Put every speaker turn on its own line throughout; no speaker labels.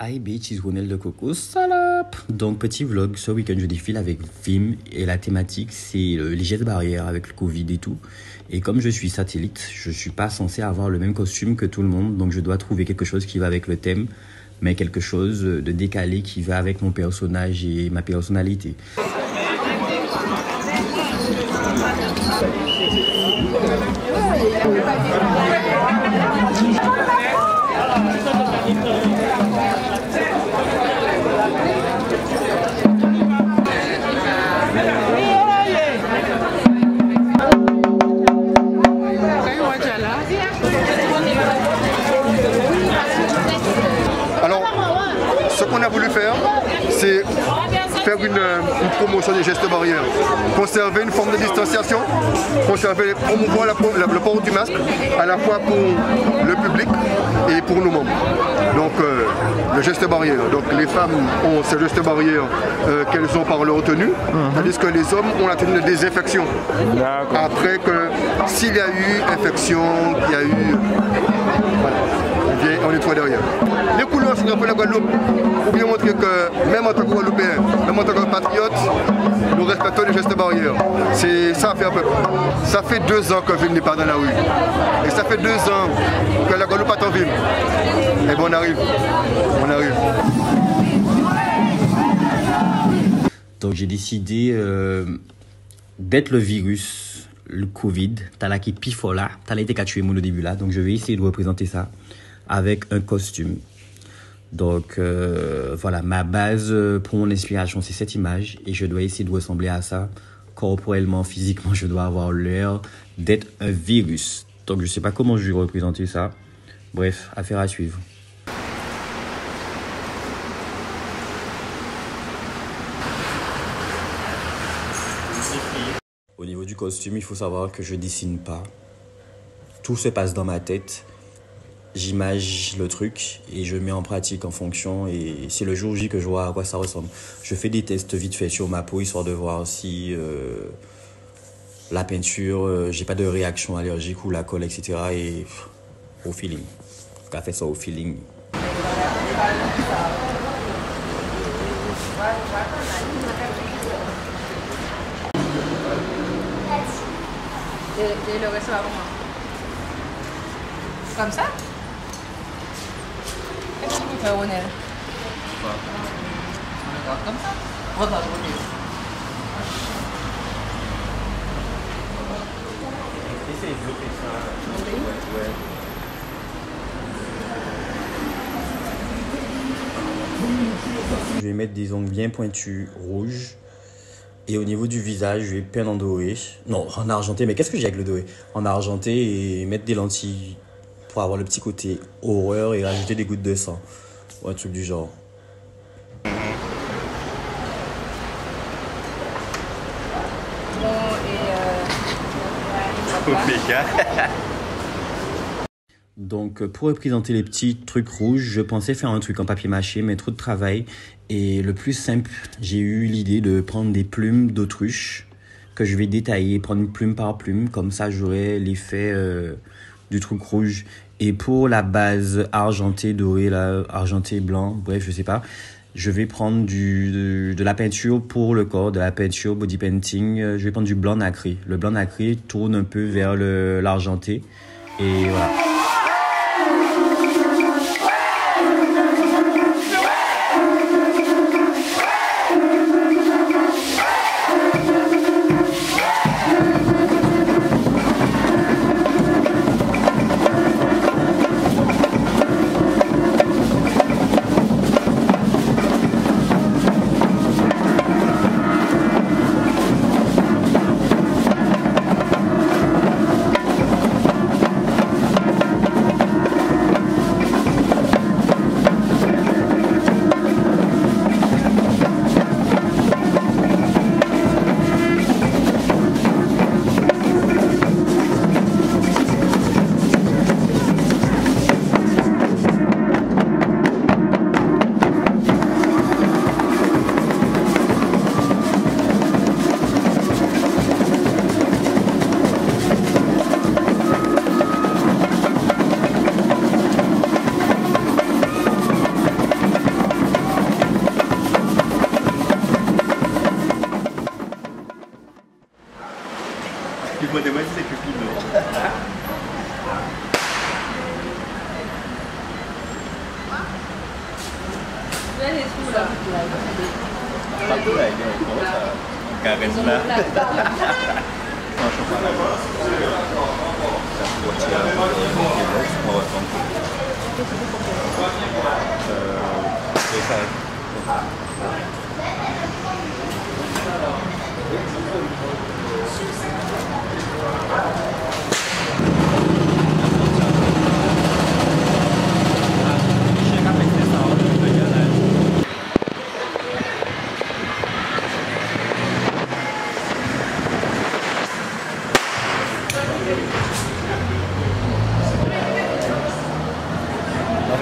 Hi bitch, it's Ronel de Coco, salope. Donc petit vlog, ce week-end je défile avec Vim et la thématique c'est les gestes barrières avec le Covid et tout. Et comme je suis satellite, je suis pas censé avoir le même costume que tout le monde, donc je dois trouver quelque chose qui va avec le thème, mais quelque chose de décalé qui va avec mon personnage et ma personnalité.
Alors, ce qu'on a voulu faire, c'est faire une promotion des gestes barrières, conserver une forme de distanciation, promouvoir le port du masque, à la fois pour le public et pour nos membres. Donc, le geste barrière. Donc, les femmes ont ce geste barrière qu'elles ont par leur tenue, tandis que les hommes ont la tenue de désinfection. Après que, s'il y a eu infection, il y a eu... Voilà. On nettoie derrière. Les couleurs, c'est un peu la Guadeloupe. Pour bien montrer que même en tant que Guadeloupéen, même en tant que patriote, nous respectons les gestes barrières. Ça fait 2 ans que Vim n'est pas dans la rue. Et ça fait 2 ans que la Guadeloupe attend Vim. Et bon, on arrive. On arrive.
Donc j'ai décidé d'être le virus, le Covid. T'as là qui piffe là, t'as là été qu'à tuer mon au début là. Donc je vais essayer de représenter ça avec un costume. Donc voilà, ma base pour mon inspiration c'est cette image et je dois essayer de ressembler à ça corporellement, physiquement. Je dois avoir l'air d'être un virus. Donc je sais pas comment je vais représenter ça. Bref, affaire à suivre. Au niveau du costume, il faut savoir que je dessine pas. Tout se passe dans ma tête. J'imagine le truc et je mets en pratique en fonction et c'est le jour J que je vois à quoi ça ressemble. Je fais des tests vite fait sur ma peau histoire de voir si la peinture, j'ai pas de réaction allergique ou la colle, etc. Et au feeling. On fait ça au feeling.
Et le reste va comment? Comme ça? Qu'est-ce que tu peux faire, Ronel? Comme ça? Regarde, Ronel.
Essaye de bloquer ça. Ouais. Je vais mettre des ongles bien pointus rouges. Et au niveau du visage, je vais peindre en doré. Non, en argenté. Mais qu'est-ce que j'ai avec le doré? En argenté et mettre des lentilles pour avoir le petit côté horreur et rajouter des gouttes de sang. Ou un truc du genre. Donc pour représenter les petits trucs rouges, je pensais faire un truc en papier mâché, mais trop de travail. Et le plus simple, j'ai eu l'idée de prendre des plumes d'autruche que je vais détailler, prendre plume par plume, comme ça j'aurai l'effet du truc rouge. Et pour la base argentée, dorée, là, argenté, blanc, bref, je sais pas, je vais prendre de la peinture pour le corps, de la peinture body painting. Je vais prendre du blanc nacré. Le blanc nacré tourne un peu vers l'argenté. Et voilà.
Karena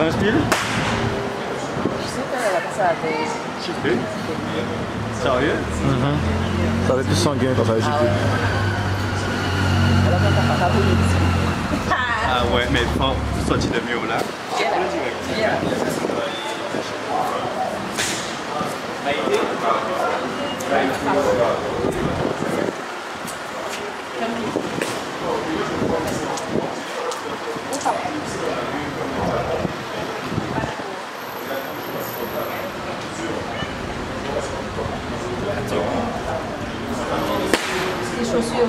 Un spiel?
Je sais qu'elle a passé à des...
Chiffré. Sérieux?
Ça va être plus sanguin quand ça va gifler.
Elle a même pas fait la
Ah ouais, mais bon, sorti de mieux là.
Les chaussures.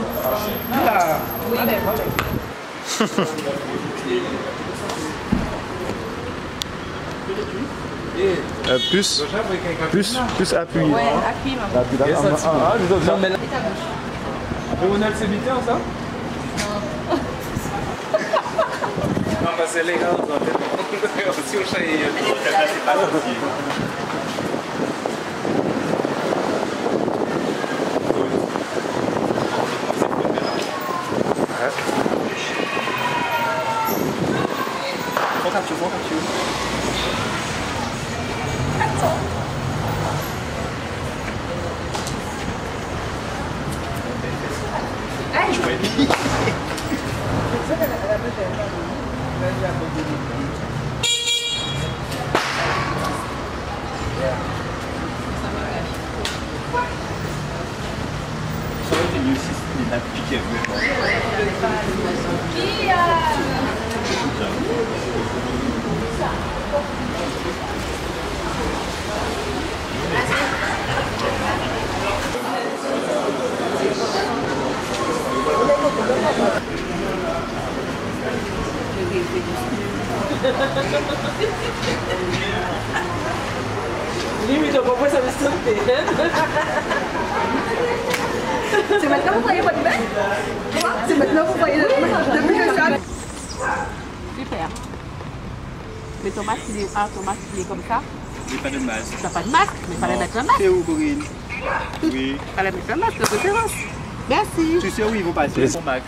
Oui, mais moi,
Plus appuyé.
ouais, appuie, ma
Ah, je dois faire.
Et ta bouche.
Ronald c'est bien ça? Non, parce que les gars, si on chante,
Ça aurait été mieux si les nappes piquaient vraiment.
Limite, on voit ça me sauter.
C'est maintenant que vous voyez votre bain? C'est maintenant que vous voyez le bain? Depuis que je suis allée.
Super. Mais ton masque, il est, ton masque, il est comme ça.
Il n'y a pas de masque.
Tu n'as pas de masque, mais il fallait mettre un masque.
C'est où, Corinne? Oui.
Il fallait mettre un masque de préférence. Merci.
Je suis sûr où ils vont passer. Mon Max.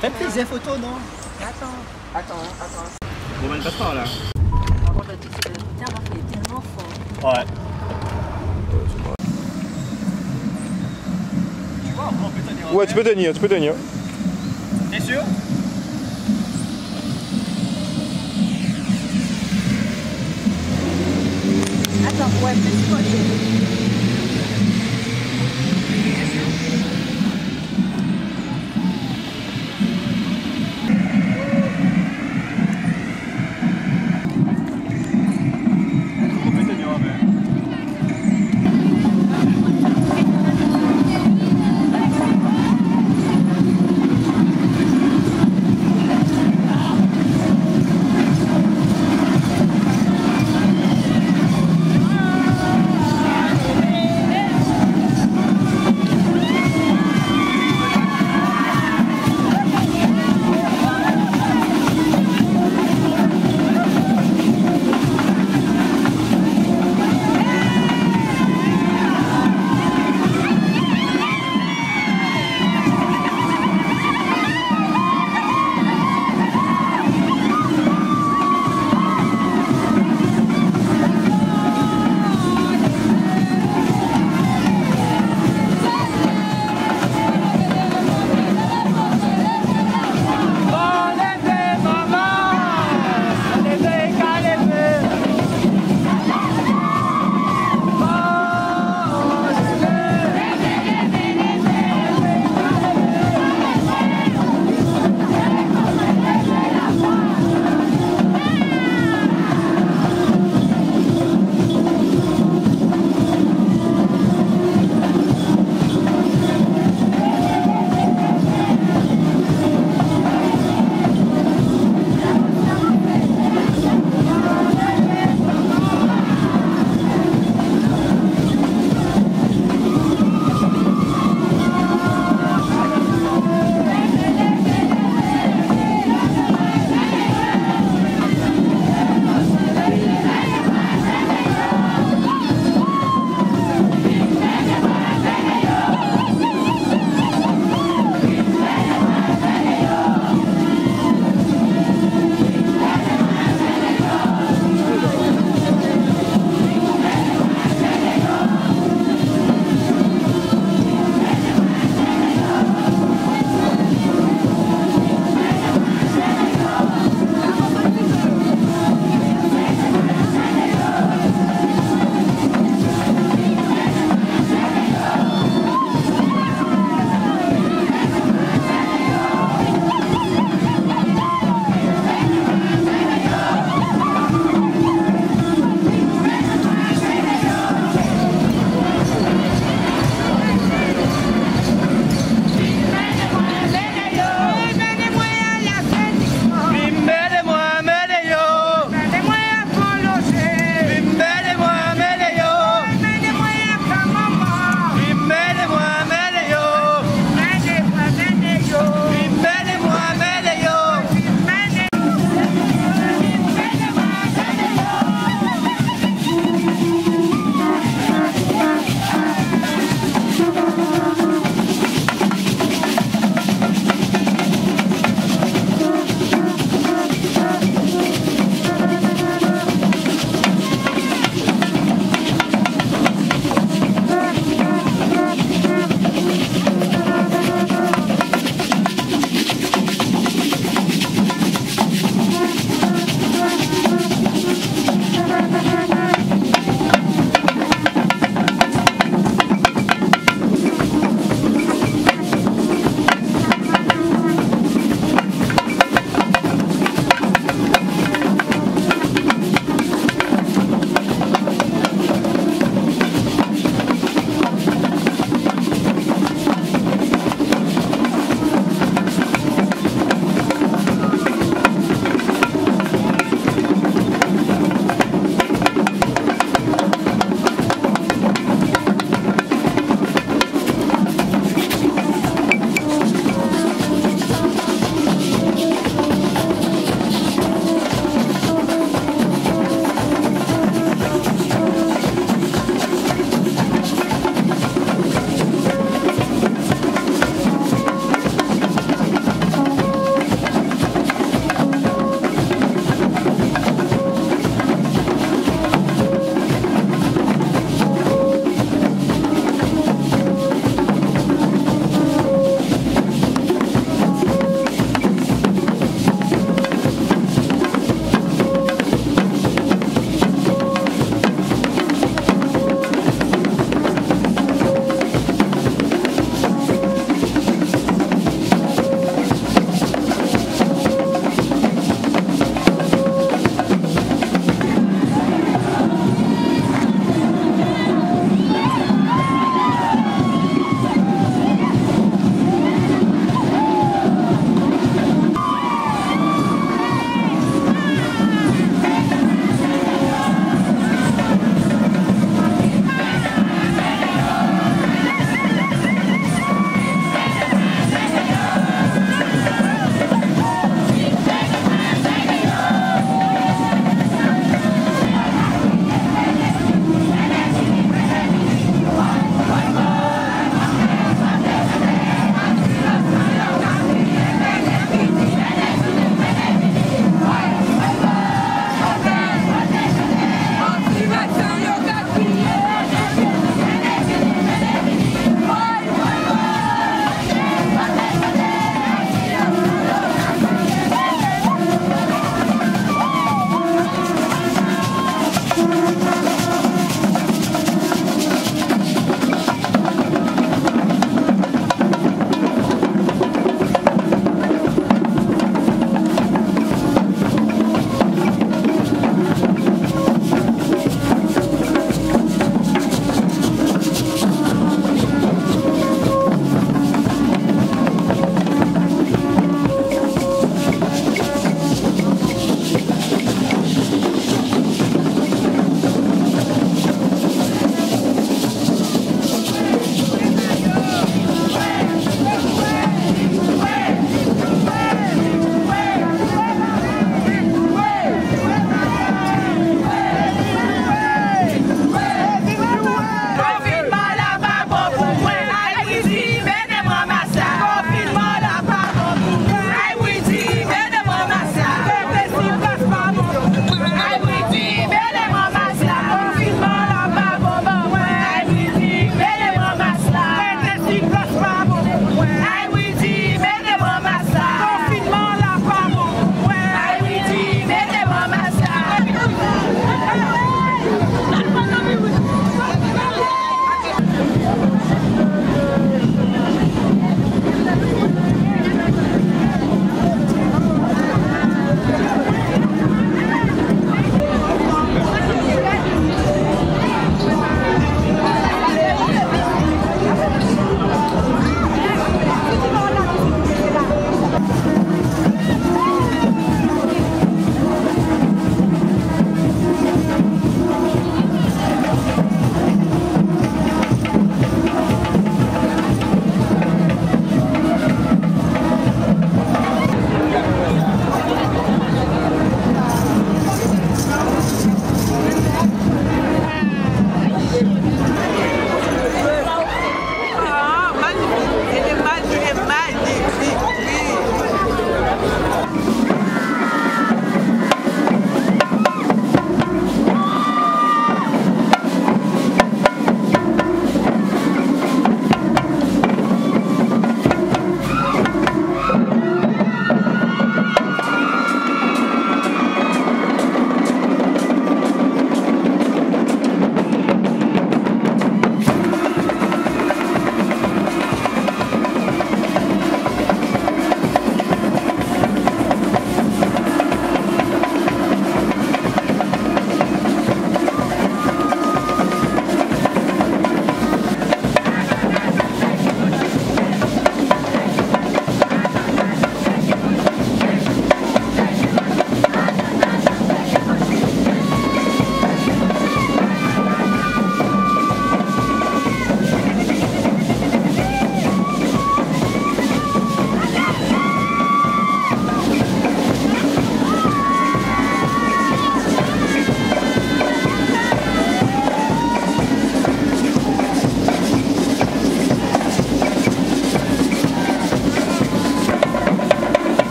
Faites plaisir photo, non?
Attends.
Roman, passe par là.
Par contre, le terrain est tellement fort.
Ouais.
Ouais, tu peux tenir, tu peux tenir.
T'es sûr?
Attends, ouais, plus proche.
On peut tenir en main.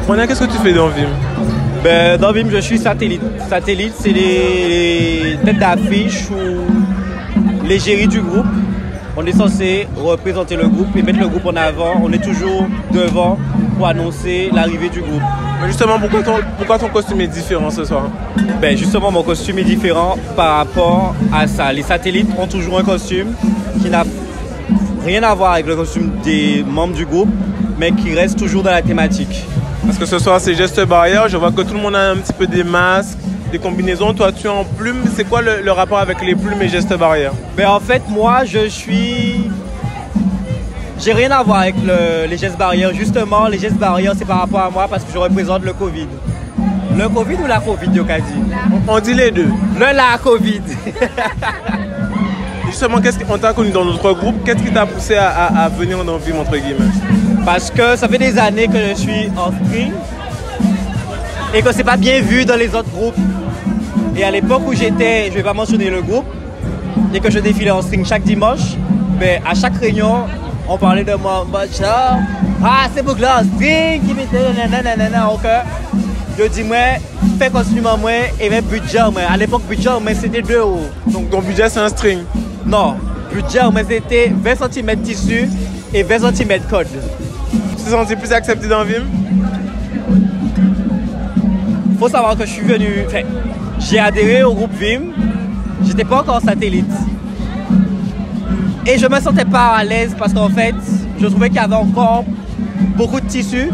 Ronan, qu'est-ce que tu fais dans Vim?
Ben, dans Vim, je suis satellite. Satellite, c'est les têtes d'affiche ou l'égérie du groupe. On est censé représenter le groupe et mettre le groupe en avant. On est toujours devant pour annoncer l'arrivée du groupe.
Mais justement, pourquoi ton costume est différent ce soir?
Ben justement, mon costume est différent par rapport à ça. Les satellites ont toujours un costume qui n'a rien à voir avec le costume des membres du groupe, mais qui reste toujours dans la thématique.
Parce que ce soir, c'est gestes barrières. Je vois que tout le monde a un petit peu des masques, des combinaisons. Toi, tu es en plume. C'est quoi le rapport avec les plumes et gestes barrières?
Ben en fait, moi, j'ai rien à voir avec les gestes barrières. Justement, les gestes barrières, c'est par rapport à moi parce que je représente le Covid. Le Covid ou la Covid, Yokadi?
On dit les deux.
La Covid.
Justement, on t'a connu dans notre groupe. Qu'est-ce qui t'a poussé à venir dans Vim, entre guillemets?
Parce que ça fait des années que je suis en string et que c'est pas bien vu dans les autres groupes. Et à l'époque où j'étais, je vais pas mentionner le groupe, et que je défilais en string chaque dimanche, ben, à chaque réunion, on parlait de moi, c'est pour là, string qui mettait nanana au cœur. Je dis, moi, fais costume à moi et même budget. À l'époque, budget, c'était 2 euros.
Donc ton budget, c'est un string?
Non, budget, c'était 20 cm tissu et 20 cm code.
Tu t'es senti plus accepté dans Vim?
Faut savoir que je suis venu, j'ai adhéré au groupe Vim, j'étais pas encore satellite. Et je me sentais pas à l'aise parce qu'en fait, je trouvais qu'il y avait encore beaucoup de tissus.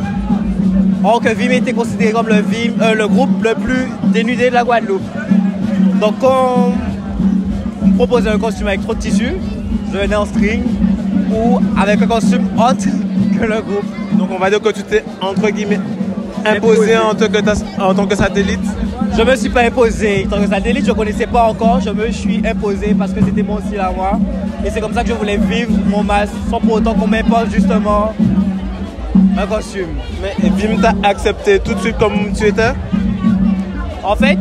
Or que Vim était considéré comme le groupe le plus dénudé de la Guadeloupe. Donc quand on me proposait un costume avec trop de tissus, je venais en string ou avec un costume autre que le groupe.
Donc on va dire que tu t'es entre guillemets imposé en tant que satellite?
Je me suis pas imposé en tant que satellite, je ne connaissais pas encore, je me suis imposé parce que c'était mon style à moi. Et c'est comme ça que je voulais vivre mon masque sans pour autant qu'on m'impose justement un costume.
Mais Vim t'a accepté tout de suite comme tu étais?
En fait,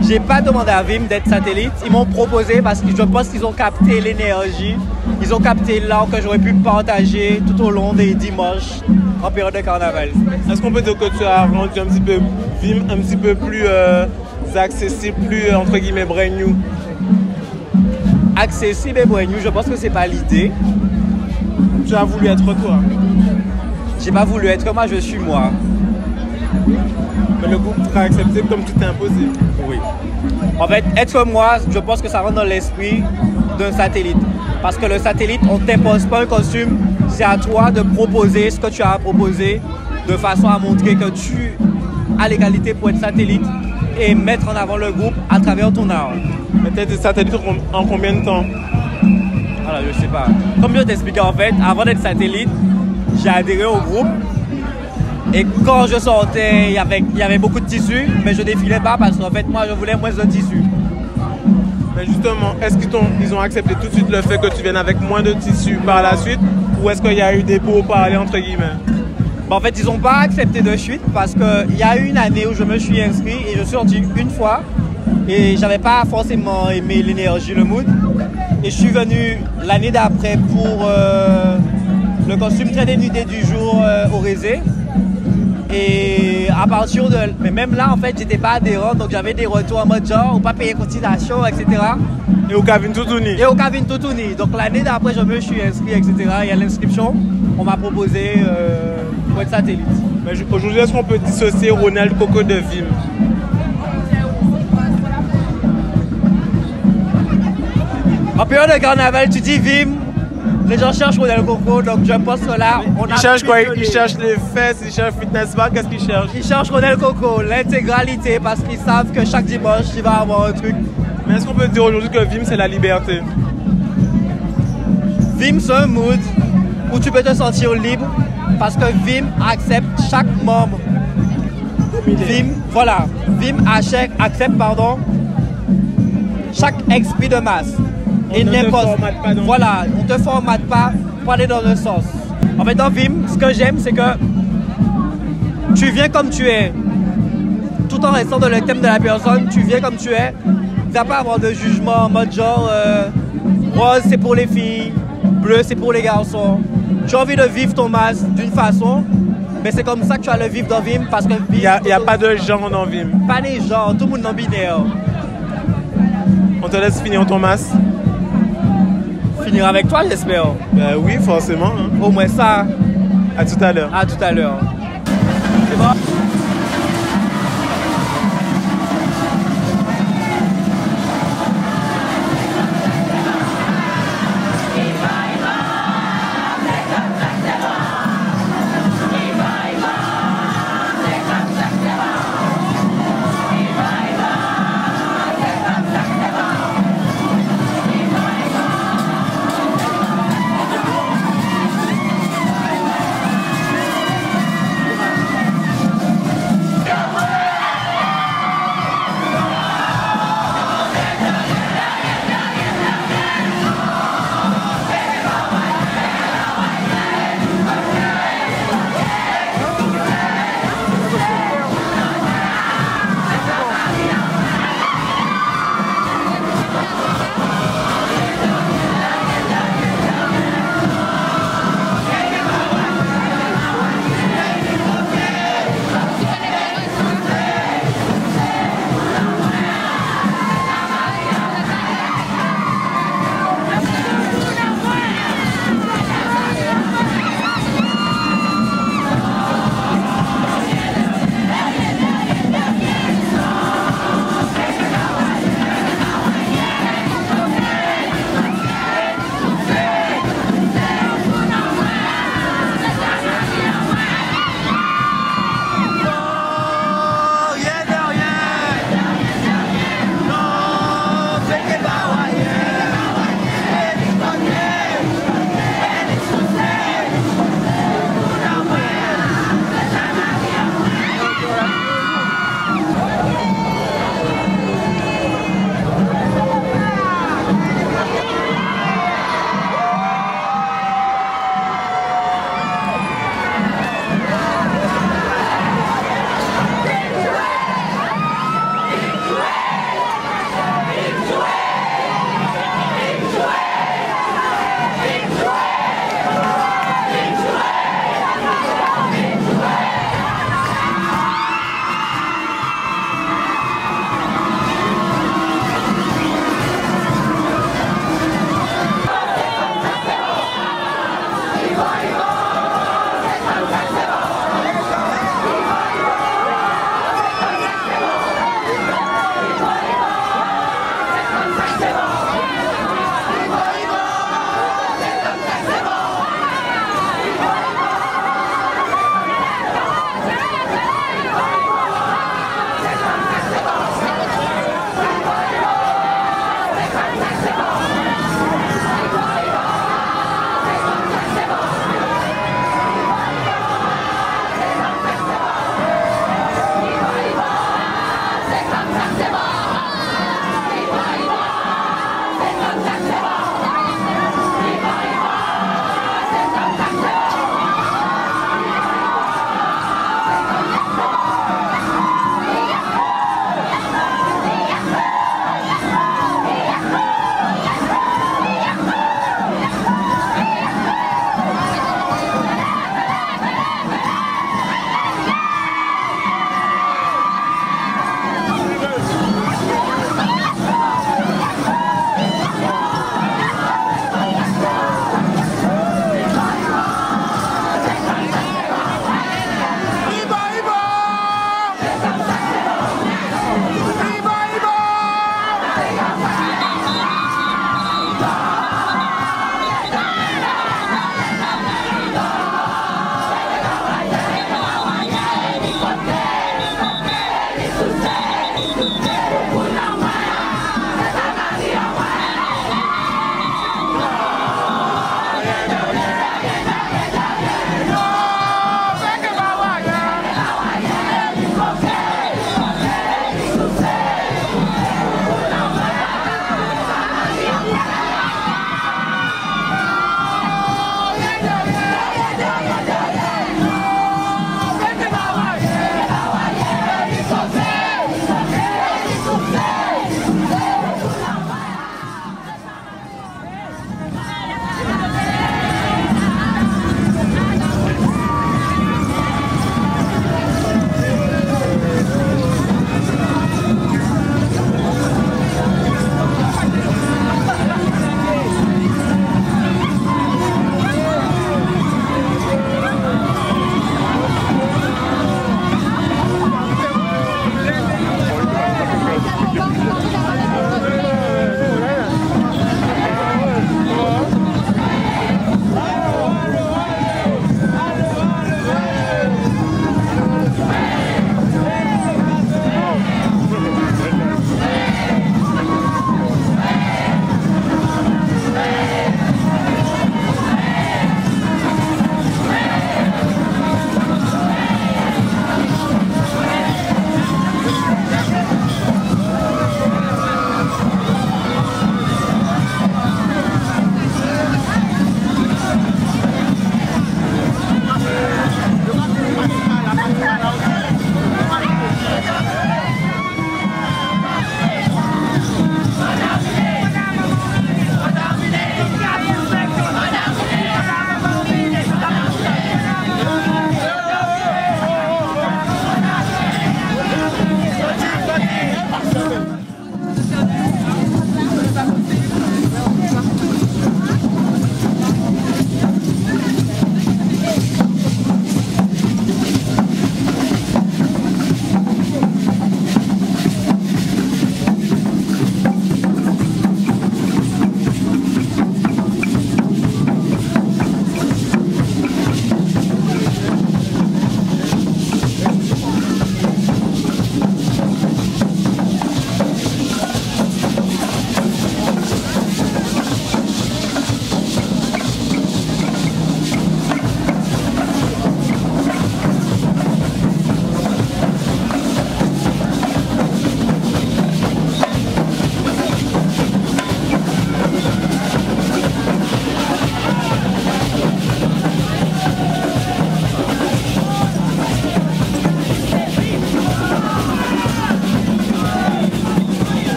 j'ai pas demandé à Vim d'être satellite. Ils m'ont proposé parce que je pense qu'ils ont capté l'énergie. Ils ont capté l'art que j'aurais pu partager tout au long des dimanches en période de carnaval.
Est-ce qu'on peut dire que tu as rendu un petit peu Vim un petit peu plus accessible, plus entre guillemets brand new?
Accessible et brand new, je pense que c'est pas l'idée.
Tu as voulu être toi?
J'ai pas voulu être moi, je suis moi.
Mais le groupe t'a accepté comme tu t'es imposé?
Oui. En fait, être moi, je pense que ça rentre dans l'esprit d'un satellite. Parce que le satellite, on ne t'impose pas un costume, c'est à toi de proposer ce que tu as à proposer de façon à montrer que tu as les qualités pour être satellite et mettre en avant le groupe à travers ton art.
Mais tu es satellite en combien de temps?
Alors, je sais pas. Comme je t'expliquais en fait, avant d'être satellite, j'ai adhéré au groupe. Et quand je sortais, il y avait beaucoup de tissus, mais je défilais pas parce qu'en fait, moi, je voulais moins de tissus.
Mais justement, est-ce qu'ils ont accepté tout de suite le fait que tu viennes avec moins de tissus par la suite? Ou est-ce qu'il y a eu des pourparlers entre guillemets?
En fait, ils n'ont pas accepté de suite parce qu'il y a eu une année où je me suis inscrit et je suis sorti une fois. Et j'avais pas forcément aimé l'énergie, le mood. Et je suis venu l'année d'après pour le costume très dénudé du jour au Rézé. Et à partir de... Mais même là, en fait, j'étais pas adhérent, donc j'avais des retours en mode genre, ou pas payer cotisation, etc.
Et au Kavin Toutouni.
Donc l'année d'après, je me suis inscrit, etc. Et à l'inscription, on m'a proposé pour être satellite.
Mais aujourd'hui, est-ce qu'on peut dissocier Ronald Coco de Vim?
En période de carnaval, tu dis Vim, les gens cherchent Ronald Coco, donc je pense que là, on a...
Ils cherchent quoi? Ils cherchent les fesses, ils cherchent fitness bar, qu'est-ce qu'ils cherchent?
Ils cherchent Ronald Coco, l'intégralité, parce qu'ils savent que chaque dimanche, il va avoir un truc.
Mais est-ce qu'on peut dire aujourd'hui que Vim, c'est la liberté?
Vim, c'est un mood où tu peux te sentir libre, parce que Vim accepte chaque membre. Vim accepte, chaque esprit de masse.
On ne
te formate pas pour aller dans le sens. En fait, dans Vim, ce que j'aime, c'est que tu viens comme tu es. Tout en restant dans le thème de la personne, tu viens comme tu es. Tu n'as pas à avoir de jugement en mode genre rose c'est pour les filles, bleu c'est pour les garçons. Tu as envie de vivre ton masque d'une façon
Mais c'est comme ça que tu vas le vivre dans Vim parce que
Il n'y a pas de genre dans Vim.
pas des gens, tout le monde dans binaire.
On te laisse finir ton masque.
Finir avec toi, j'espère.
Ben oui, forcément. Hein.
Au moins ça.
À tout à l'heure.
À tout à l'heure. C'est bon?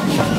Merci.